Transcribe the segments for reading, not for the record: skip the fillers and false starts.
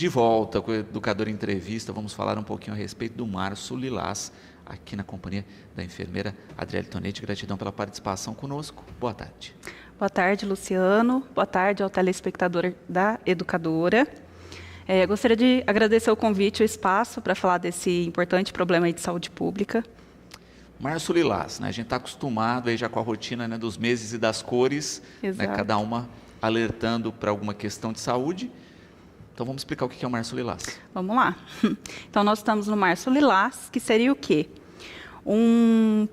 De volta com o Educador Entrevista, vamos falar um pouquinho a respeito do Março Lilás, aqui na companhia da enfermeira Adriele Tonetti. Gratidão pela participação conosco. Boa tarde. Boa tarde, Luciano. Boa tarde ao telespectador da Educadora. Gostaria de agradecer o convite e o espaço para falar desse importante problema aí de saúde pública. Março Lilás, né? A gente está acostumado aí já com a rotina, né, dos meses e das cores, né, cada uma alertando para alguma questão de saúde. Então vamos explicar o que é o Março Lilás. Vamos lá. Então nós estamos no Março Lilás, que seria o quê? Um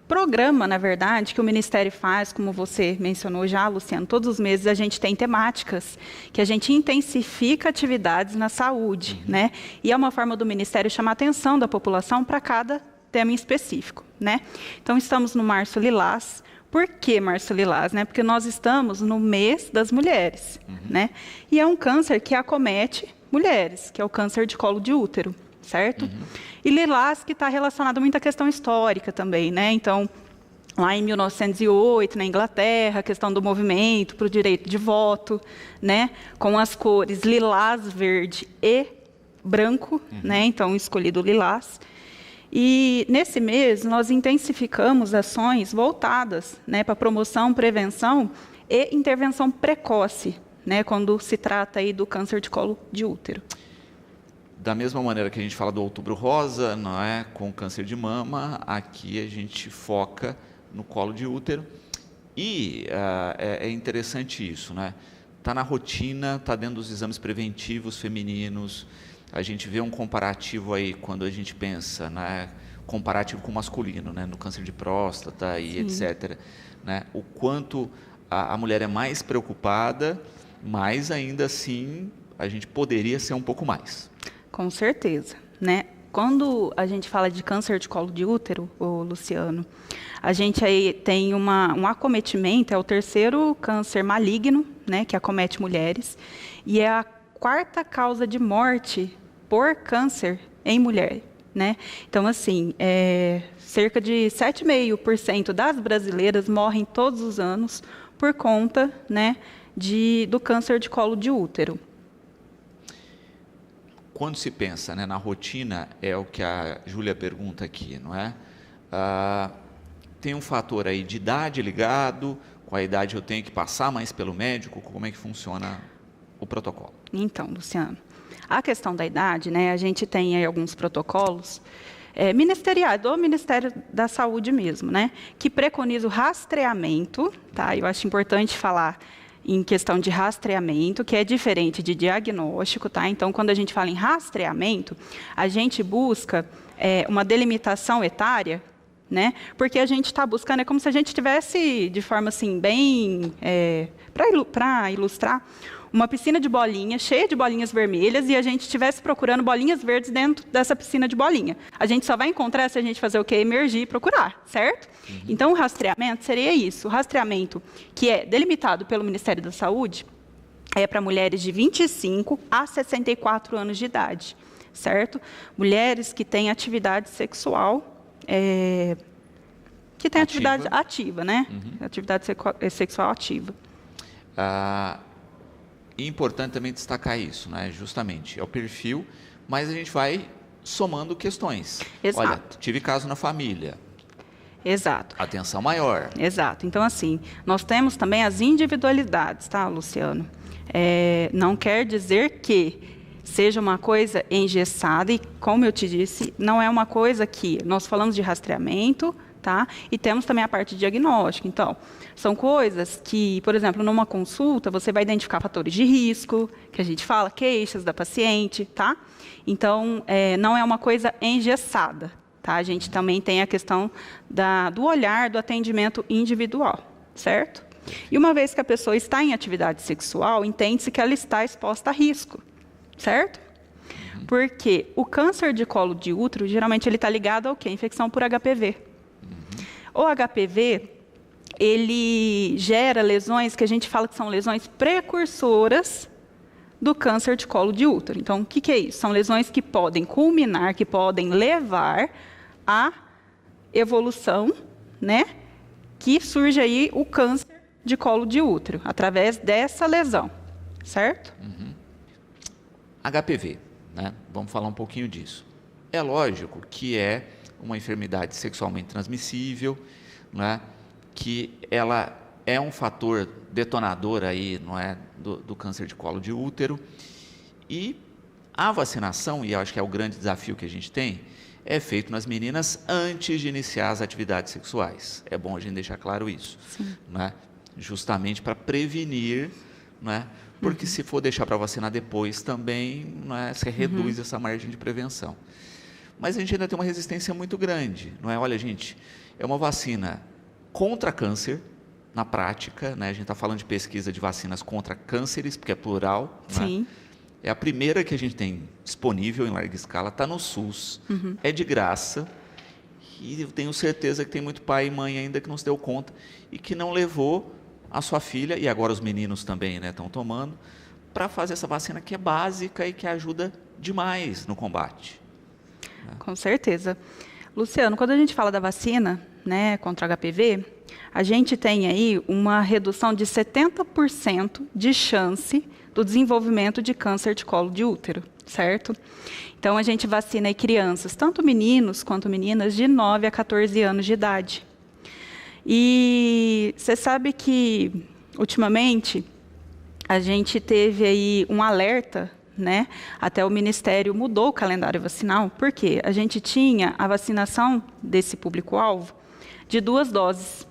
programa, na verdade, que o Ministério faz, como você mencionou já, Luciano, todos os meses a gente tem temáticas que a gente intensifica atividades na saúde, né? E é uma forma do Ministério chamar a atenção da população para cada tema em específico, né? Então estamos no Março Lilás. Por que Março Lilás? Né? Porque nós estamos no mês das mulheres, né? E é um câncer que acomete mulheres, que é o câncer de colo de útero, certo? E Lilás que está relacionado a muita questão histórica também, né? Então, lá em 1908, na Inglaterra, a questão do movimento para o direito de voto, né? Com as cores lilás, verde e branco, né? Então, escolhido Lilás. E, nesse mês, nós intensificamos ações voltadas, né, para promoção, prevenção e intervenção precoce, né, quando se trata aí do câncer de colo de útero. Da mesma maneira que a gente fala do Outubro Rosa, não é, com câncer de mama, aqui a gente foca no colo de útero. E é interessante isso, né? Está na rotina, está dentro dos exames preventivos femininos. A gente vê um comparativo aí, quando a gente pensa, né, comparativo com o masculino, né, no câncer de próstata e etc. Né, o quanto a mulher é mais preocupada, mas ainda assim a gente poderia ser um pouco mais. Com certeza, né? Quando a gente fala de câncer de colo de útero, Luciano, a gente aí tem um acometimento, é o terceiro câncer maligno, né, que acomete mulheres, e é a quarta causa de morte por câncer em mulher, né? Então, assim, cerca de 7,5% das brasileiras morrem todos os anos por conta, né, do câncer de colo de útero. Quando se pensa, né, na rotina, é o que a Júlia pergunta aqui, não é? Tem um fator aí de idade ligado, com a idade eu tenho que passar mais pelo médico, como é que funciona o protocolo? Então, Luciano, a questão da idade, né, a gente tem aí alguns protocolos ministeriais, do Ministério da Saúde mesmo, né, que preconiza o rastreamento, tá? Eu acho importante falar em questão de rastreamento, que é diferente de diagnóstico, tá? Então, quando a gente fala em rastreamento, a gente busca uma delimitação etária, né? Porque a gente está buscando, é como se a gente tivesse, de forma assim, bem, para ilustrar, uma piscina de bolinha, cheia de bolinhas vermelhas, e a gente estivesse procurando bolinhas verdes dentro dessa piscina de bolinha. A gente só vai encontrar se a gente fazer o quê? Emergir e procurar, certo? Então, o rastreamento seria isso. O rastreamento que é delimitado pelo Ministério da Saúde é para mulheres de 25 a 64 anos de idade, certo? Mulheres que têm atividade sexual, que têm atividade ativa, né? Atividade sexual ativa. É importante também destacar isso, né? Justamente, é o perfil, mas a gente vai somando questões. Exato. Olha, tive caso na família. Exato. Atenção maior. Exato. Então, assim, nós temos também as individualidades, tá, Luciano? Não quer dizer que seja uma coisa engessada e, como eu te disse, não é uma coisa que nós falamos de rastreamento, tá? E temos também a parte de diagnóstico. Então, são coisas que, por exemplo, numa consulta, você vai identificar fatores de risco, que a gente fala, queixas da paciente, tá? Então, não é uma coisa engessada, tá? A gente também tem a questão do olhar, do atendimento individual, certo? E uma vez que a pessoa está em atividade sexual, entende-se que ela está exposta a risco, certo? Porque o câncer de colo de útero, geralmente, ele está ligado ao quê? Infecção por HPV. O HPV, ele gera lesões que a gente fala que são lesões precursoras do câncer de colo de útero. Então, o que é isso? São lesões que podem culminar, que podem levar à evolução, né? Que surge aí o câncer de colo de útero, através dessa lesão, certo? HPV, né? Vamos falar um pouquinho disso. É lógico que é uma enfermidade sexualmente transmissível, né? Que ela é um fator detonador aí, não é, do câncer de colo de útero. E a vacinação, e eu acho que é o grande desafio que a gente tem, é feito nas meninas antes de iniciar as atividades sexuais. É bom a gente deixar claro isso, né? Justamente para prevenir, né? Porque se for deixar para vacinar depois também, né, você reduz essa margem de prevenção. Mas a gente ainda tem uma resistência muito grande, não é? Olha, gente, é uma vacina contra câncer, na prática, né? A gente está falando de pesquisa de vacinas contra cânceres, porque é plural. Sim. Né? É a primeira que a gente tem disponível em larga escala, está no SUS, é de graça, e eu tenho certeza que tem muito pai e mãe ainda que não se deu conta e que não levou a sua filha, e agora os meninos também, né, estão tomando, para fazer essa vacina que é básica e que ajuda demais no combate. Com certeza. Luciano, quando a gente fala da vacina, né, contra HPV, a gente tem aí uma redução de 70% de chance do desenvolvimento de câncer de colo de útero, certo? Então, a gente vacina aí crianças, tanto meninos quanto meninas, de 9 a 14 anos de idade. E você sabe que, ultimamente, a gente teve aí um alerta, né? Até o Ministério mudou o calendário vacinal, porque a gente tinha a vacinação desse público-alvo de 2 doses,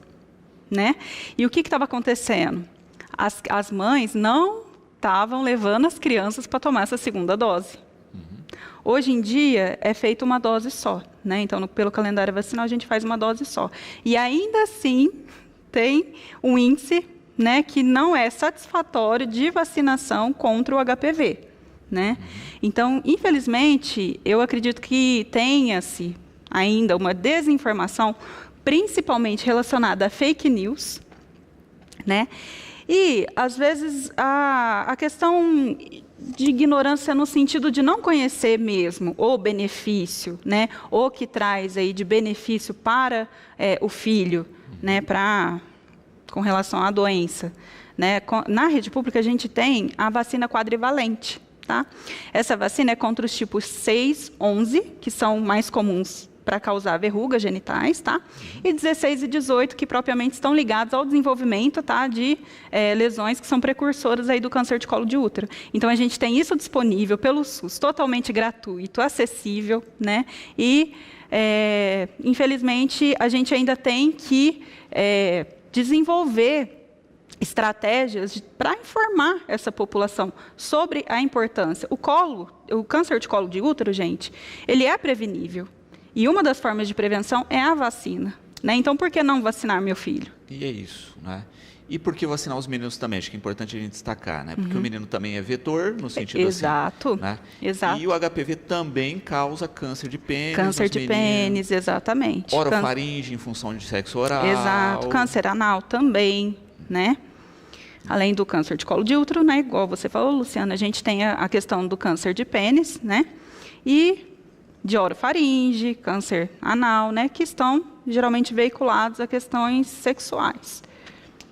né? E o que estava acontecendo? As mães não estavam levando as crianças para tomar essa segunda dose. Hoje em dia, é feita uma dose só, né? Então, pelo calendário vacinal, a gente faz uma dose só. E ainda assim, tem um índice, né, que não é satisfatório de vacinação contra o HPV, né? Então, infelizmente, eu acredito que tenha-se ainda uma desinformação, principalmente relacionada a fake news, né? E, às vezes, a questão de ignorância no sentido de não conhecer mesmo o benefício, né, o que traz aí de benefício para o filho, né, com relação à doença. Né? Na rede pública, a gente tem a vacina quadrivalente. Tá? Essa vacina é contra os tipos 6, 11, que são mais comuns para causar verrugas genitais, tá? E 16 e 18, que propriamente estão ligados ao desenvolvimento, tá, de lesões que são precursoras aí do câncer de colo de útero. Então, a gente tem isso disponível pelo SUS, totalmente gratuito, acessível, né? E, infelizmente, a gente ainda tem que desenvolver estratégias para informar essa população sobre a importância. O câncer de colo de útero, gente, ele é prevenível. E uma das formas de prevenção é a vacina, né? Então, por que não vacinar meu filho? E é isso, né? E por que vacinar os meninos também? Acho que é importante a gente destacar, né? Porque o menino também é vetor, no sentido exato, assim, né? Exato. E o HPV também causa câncer de pênis. Câncer de pênis, exatamente. Orofaringe em função de sexo oral. Exato. Câncer anal também, né? Além do câncer de colo de útero, né? Igual você falou, Luciana, a gente tem a questão do câncer de pênis, né? E de orofaringe, câncer anal, né, que estão geralmente veiculados a questões sexuais.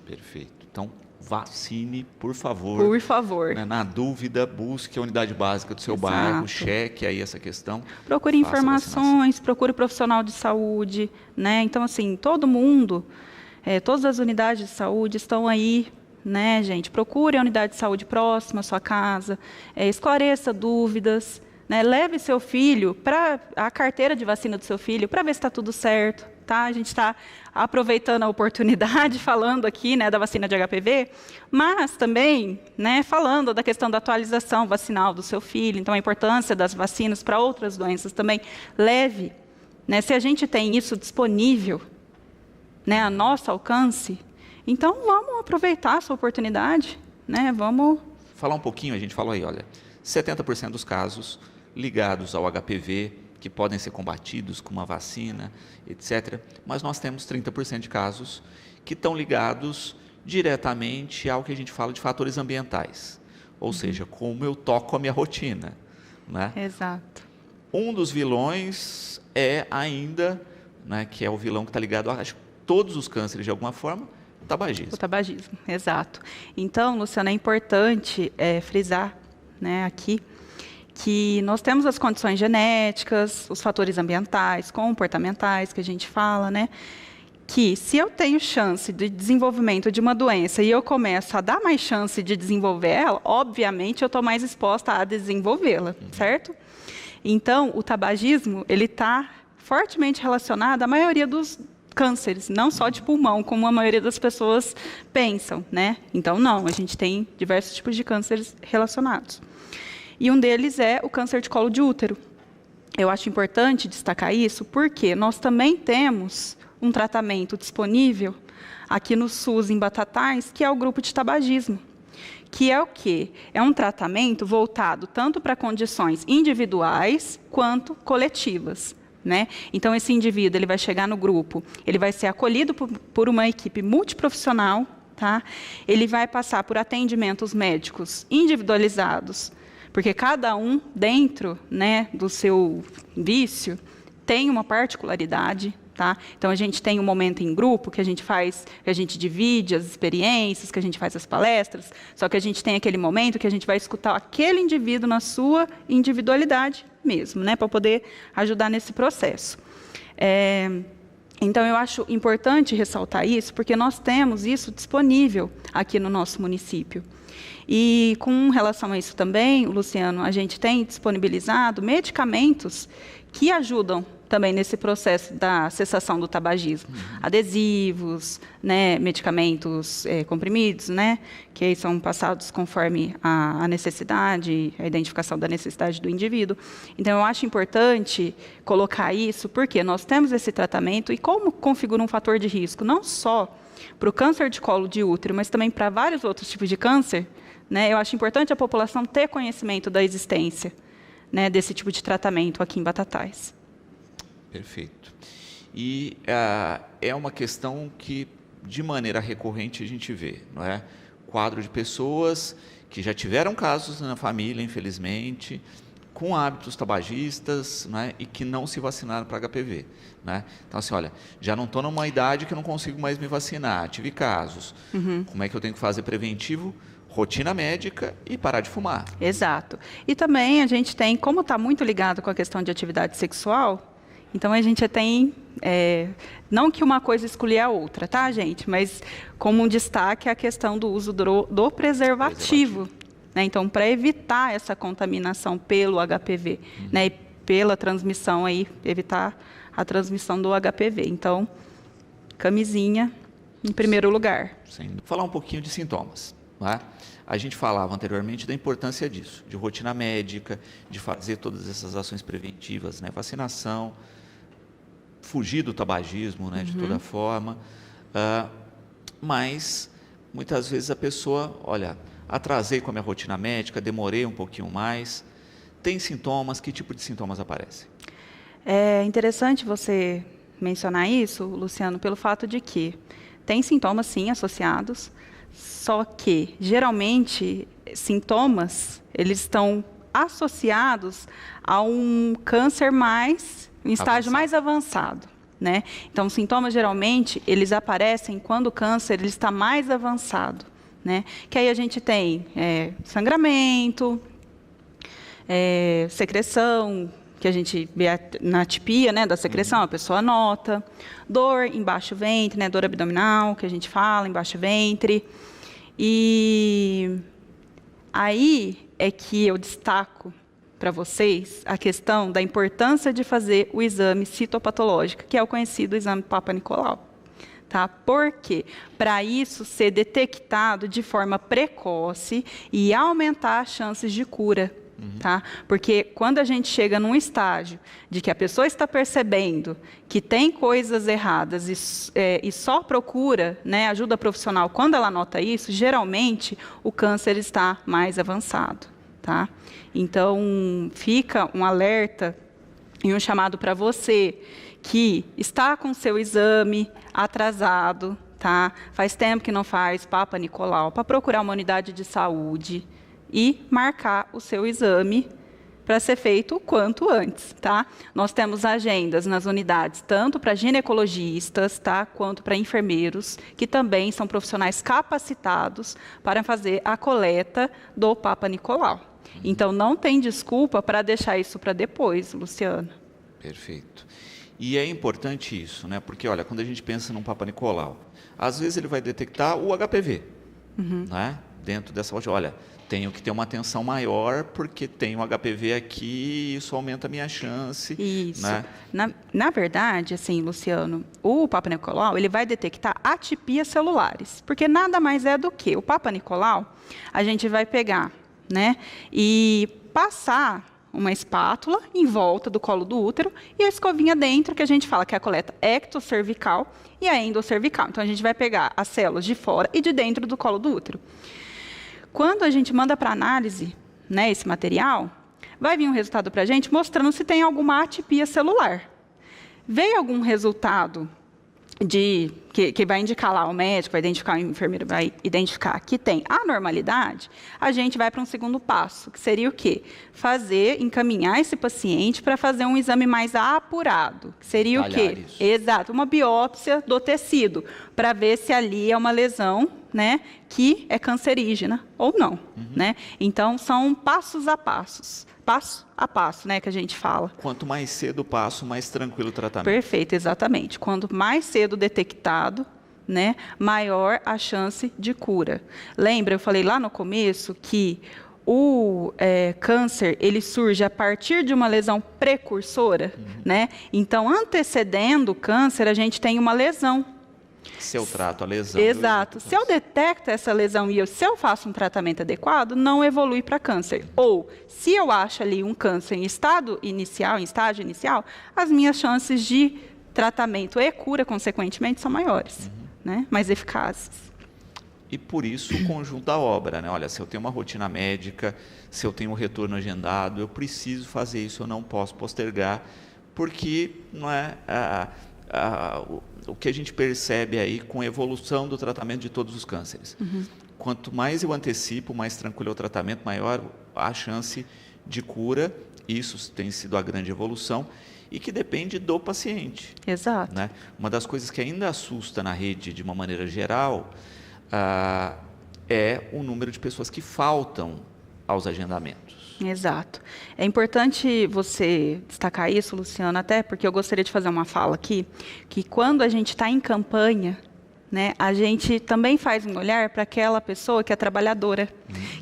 Perfeito. Então, vacine, por favor. Por favor. Né, na dúvida, busque a unidade básica do seu bairro, cheque aí essa questão. Procure informações, procure profissional de saúde, né? Então, assim, todo mundo, todas as unidades de saúde estão aí, né, gente? Procure a unidade de saúde próxima à sua casa, esclareça dúvidas. Né, leve seu filho para a carteira de vacina do seu filho para ver se está tudo certo. Tá? A gente está aproveitando a oportunidade, falando aqui, né, da vacina de HPV, mas também, né, falando da questão da atualização vacinal do seu filho, então a importância das vacinas para outras doenças também. Leve. Né, se a gente tem isso disponível, né, a nosso alcance, então vamos aproveitar essa oportunidade. Né, vamos falar um pouquinho, a gente falou aí, olha, 70% dos casos ligados ao HPV, que podem ser combatidos com uma vacina, etc. Mas nós temos 30% de casos que estão ligados diretamente ao que a gente fala de fatores ambientais. Ou seja, como eu toco a minha rotina. Né? Exato. Um dos vilões é ainda, né, que é o vilão que está ligado a todos os cânceres de alguma forma, o tabagismo. O tabagismo, exato. Então, Luciana, é importante frisar, né, aqui que nós temos as condições genéticas, os fatores ambientais, comportamentais, que a gente fala, né? Que se eu tenho chance de desenvolvimento de uma doença e eu começo a dar mais chance de desenvolver ela, obviamente eu estou mais exposta a desenvolvê-la, certo? Então, o tabagismo, ele está fortemente relacionado à maioria dos cânceres, não só de pulmão, como a maioria das pessoas pensam, né? Então, não, a gente tem diversos tipos de cânceres relacionados. E um deles é o câncer de colo de útero. Eu acho importante destacar isso porque nós também temos um tratamento disponível aqui no SUS, em Batatais, que é o grupo de tabagismo. Que é o quê? É um tratamento voltado tanto para condições individuais quanto coletivas, né? Então, esse indivíduo ele vai chegar no grupo, ele vai ser acolhido por uma equipe multiprofissional, tá? Ele vai passar por atendimentos médicos individualizados, porque cada um, dentro, né, do seu vício, tem uma particularidade. Tá? Então, a gente tem um momento em grupo que a gente faz, que a gente divide as experiências, que a gente faz as palestras, só que a gente tem aquele momento que a gente vai escutar aquele indivíduo na sua individualidade mesmo, né, para poder ajudar nesse processo. Então, eu acho importante ressaltar isso, porque nós temos isso disponível aqui no nosso município. E, com relação a isso também, Luciano, a gente tem disponibilizado medicamentos que ajudam também nesse processo da cessação do tabagismo. Adesivos, né, medicamentos comprimidos, né, que aí são passados conforme a necessidade, a identificação da necessidade do indivíduo. Então, eu acho importante colocar isso, porque nós temos esse tratamento e como configura um fator de risco, não só para o câncer de colo de útero, mas também para vários outros tipos de câncer, né, eu acho importante a população ter conhecimento da existência, né, desse tipo de tratamento aqui em Batatais. Perfeito. E é uma questão que, de maneira recorrente, a gente vê, não é? Quadro de pessoas que já tiveram casos na família, infelizmente, com hábitos tabagistas, não é? E que não se vacinaram para HPV. Né? Então, assim, olha, já não estou numa idade que eu não consigo mais me vacinar, tive casos. Como é que eu tenho que fazer preventivo? Rotina médica e parar de fumar. Exato. E também a gente tem, como está muito ligado com a questão de atividade sexual, então, a gente tem, não que uma coisa exclui a outra, tá, gente? Mas, como um destaque, a questão do uso do preservativo. Né? Então, para evitar essa contaminação pelo HPV, né? E pela transmissão, aí, evitar a transmissão do HPV. Então, camisinha em primeiro lugar. Sim. Falar um pouquinho de sintomas. Não é? A gente falava anteriormente da importância disso, de rotina médica, de fazer todas essas ações preventivas, né? Vacinação, fugir do tabagismo, né, de toda forma, mas muitas vezes a pessoa, olha, atrasei com a minha rotina médica, demorei um pouquinho mais, tem sintomas, que tipo de sintomas aparecem? É interessante você mencionar isso, Luciano, pelo fato de que tem sintomas, sim, associados, só que, geralmente, sintomas, eles estão associados a um câncer um estágio mais avançado, né? Então, os sintomas, geralmente, eles aparecem quando o câncer ele está mais avançado, né? Que aí a gente tem sangramento, secreção, que a gente vê na atipia, né, da secreção, a pessoa nota, dor em baixo ventre, né, dor abdominal, que a gente fala, em baixo ventre. E aí é que eu destaco para vocês a questão da importância de fazer o exame citopatológico, que é o conhecido exame Papa Nicolau. Tá? Por quê? Para isso ser detectado de forma precoce e aumentar as chances de cura. Tá? Porque quando a gente chega num estágio de que a pessoa está percebendo que tem coisas erradas e só procura, né, ajuda profissional quando ela nota isso, geralmente o câncer está mais avançado. Tá? Então, fica um alerta e um chamado para você que está com seu exame atrasado, tá? Faz tempo que não faz Papa Nicolau, para procurar uma unidade de saúde e marcar o seu exame para ser feito o quanto antes, tá? Nós temos agendas nas unidades, tanto para ginecologistas, tá, quanto para enfermeiros, que também são profissionais capacitados para fazer a coleta do Papa Nicolau. Então, não tem desculpa para deixar isso para depois, Luciano. Perfeito. E é importante isso, né? Porque, olha, quando a gente pensa num Papa Nicolau, às vezes ele vai detectar o HPV, né? Dentro dessa loja, olha, tenho que ter uma atenção maior porque tem um HPV aqui e isso aumenta a minha chance. Isso. Né? Na verdade, assim, Luciano, o Papa Nicolau, ele vai detectar atipias celulares, porque nada mais é do que o Papa Nicolau, a gente vai pegar, né, e passar uma espátula em volta do colo do útero e a escovinha dentro, que a gente fala que é a coleta ectocervical e a endocervical. Então, a gente vai pegar as células de fora e de dentro do colo do útero. Quando a gente manda para análise, né, esse material, vai vir um resultado para a gente mostrando se tem alguma atipia celular. Veio algum resultado que vai indicar lá o médico, vai identificar o enfermeiro, vai identificar que tem anormalidade, a gente vai para um segundo passo, que seria o quê? Encaminhar esse paciente para fazer um exame mais apurado, que seria o quê? Isso. Exato, uma biópsia do tecido, para ver se ali é uma lesão, né, que é cancerígena ou não, né? Então, são passo a passo, né, que a gente fala. Quanto mais cedo o passo, mais tranquilo o tratamento. Perfeito, exatamente. Quanto mais cedo detectado, né, maior a chance de cura. Lembra, eu falei lá no começo que o câncer, ele surge a partir de uma lesão precursora, né? Então, antecedendo o câncer, a gente tem uma lesão. Se eu trato a lesão... Exato. Se eu detecto essa lesão e se eu faço um tratamento adequado, não evolui para câncer. Ou, se eu acho ali um câncer em estágio inicial, as minhas chances de tratamento e cura, consequentemente, são maiores, né? Mais eficazes. E por isso o conjunto da obra, né? Olha, se eu tenho uma rotina médica, se eu tenho um retorno agendado, eu preciso fazer isso, eu não posso postergar, porque não é... o que a gente percebe aí com a evolução do tratamento de todos os cânceres. Quanto mais eu antecipo, mais tranquilo é o tratamento, maior a chance de cura. Isso tem sido a grande evolução e que depende do paciente. Exato. Né? Uma das coisas que ainda assusta na rede, de uma maneira geral, é o número de pessoas que faltam aos agendamentos. Exato. É importante você destacar isso, Luciano, até porque eu gostaria de fazer uma fala aqui, que quando a gente está em campanha, né, a gente também faz um olhar para aquela pessoa que é trabalhadora,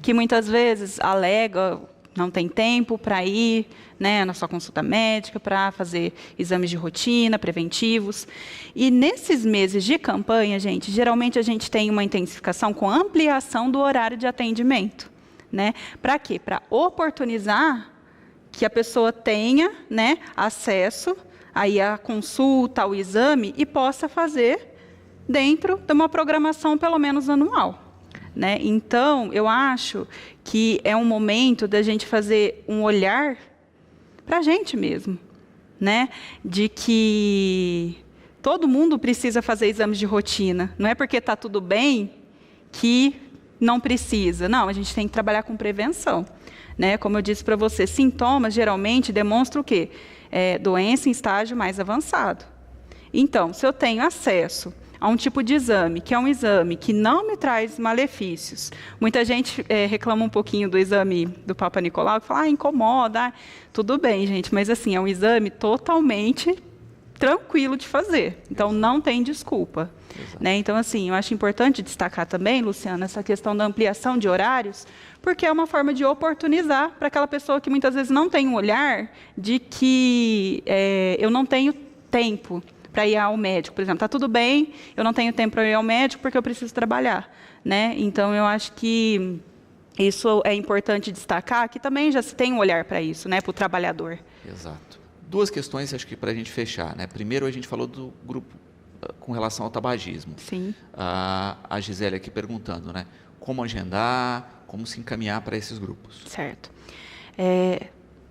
que muitas vezes alega, não tem tempo para ir, né, na sua consulta médica, para fazer exames de rotina, preventivos. E nesses meses de campanha, gente, geralmente a gente tem uma intensificação com ampliação do horário de atendimento. Né? Para quê? Para oportunizar que a pessoa tenha, né, acesso aí à consulta, ao exame e possa fazer dentro de uma programação pelo menos anual. Né? Então, eu acho que é um momento da gente fazer um olhar para a gente mesmo, né? De que todo mundo precisa fazer exames de rotina. Não é porque está tudo bem que não precisa. Não, a gente tem que trabalhar com prevenção. Né? Como eu disse para você, sintomas geralmente demonstram o quê? Doença em estágio mais avançado. Então, se eu tenho acesso a um tipo de exame, que é um exame que não me traz malefícios, muita gente reclama um pouquinho do exame do Papa Nicolau, que fala, incomoda, tudo bem, gente, mas assim, é um exame totalmente tranquilo de fazer. Então, não tem desculpa. Né? Então, assim, eu acho importante destacar também, Luciana, essa questão da ampliação de horários, porque é uma forma de oportunizar para aquela pessoa que muitas vezes não tem um olhar de que eu não tenho tempo para ir ao médico. Por exemplo, está tudo bem, eu não tenho tempo para ir ao médico porque eu preciso trabalhar. Né? Então, eu acho que isso é importante destacar, que também já se tem um olhar para isso, né, para o trabalhador. Exato. Duas questões, acho que para a gente fechar. Né? Primeiro, a gente falou do grupo com relação ao tabagismo. Sim. A Gisele aqui perguntando, né? Como agendar, como se encaminhar para esses grupos. Certo.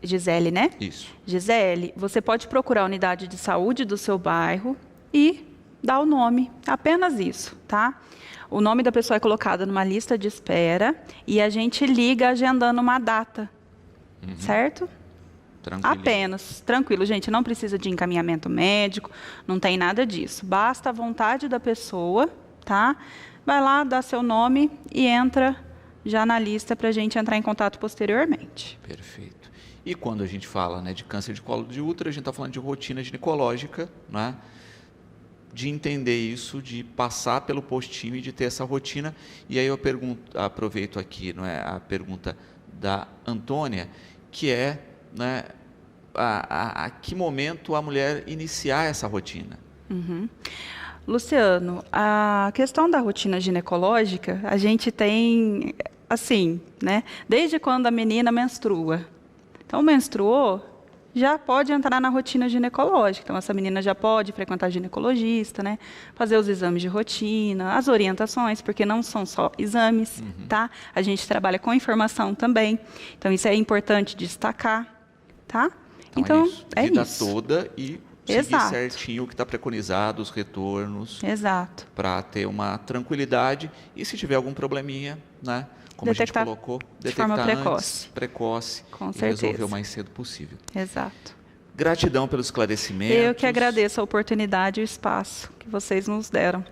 Gisele, né? Isso. Gisele, você pode procurar a unidade de saúde do seu bairro e dar o nome, apenas isso, tá? O nome da pessoa é colocado numa lista de espera e a gente liga agendando uma data, certo? Apenas, tranquilo, gente, não precisa de encaminhamento médico, não tem nada disso. Basta a vontade da pessoa, tá? Vai lá, dá seu nome e entra já na lista para a gente entrar em contato posteriormente. Perfeito. E quando a gente fala, né, de câncer de colo de útero, a gente está falando de rotina ginecológica, né? De entender isso, de passar pelo postinho e de ter essa rotina. E aí eu aproveito aqui, não é, a pergunta da Antônia, que é, né, a que momento a mulher iniciar essa rotina? Luciano, a questão da rotina ginecológica, a gente tem, assim, né, desde quando a menina menstrua. Então, menstruou, já pode entrar na rotina ginecológica. Então, essa menina já pode frequentar ginecologista, né? Fazer os exames de rotina, as orientações, porque não são só exames, tá? A gente trabalha com informação também. Então, isso é importante destacar, tá? Então é vida isso. Toda e seguir certinho o que está preconizado, os retornos. Exato. Para ter uma tranquilidade e se tiver algum probleminha, né? Como Detectar a gente colocou, de forma antes, precoce com e certeza. resolver o mais cedo possível. Exato. Gratidão pelos esclarecimentos. Eu que agradeço a oportunidade e o espaço que vocês nos deram.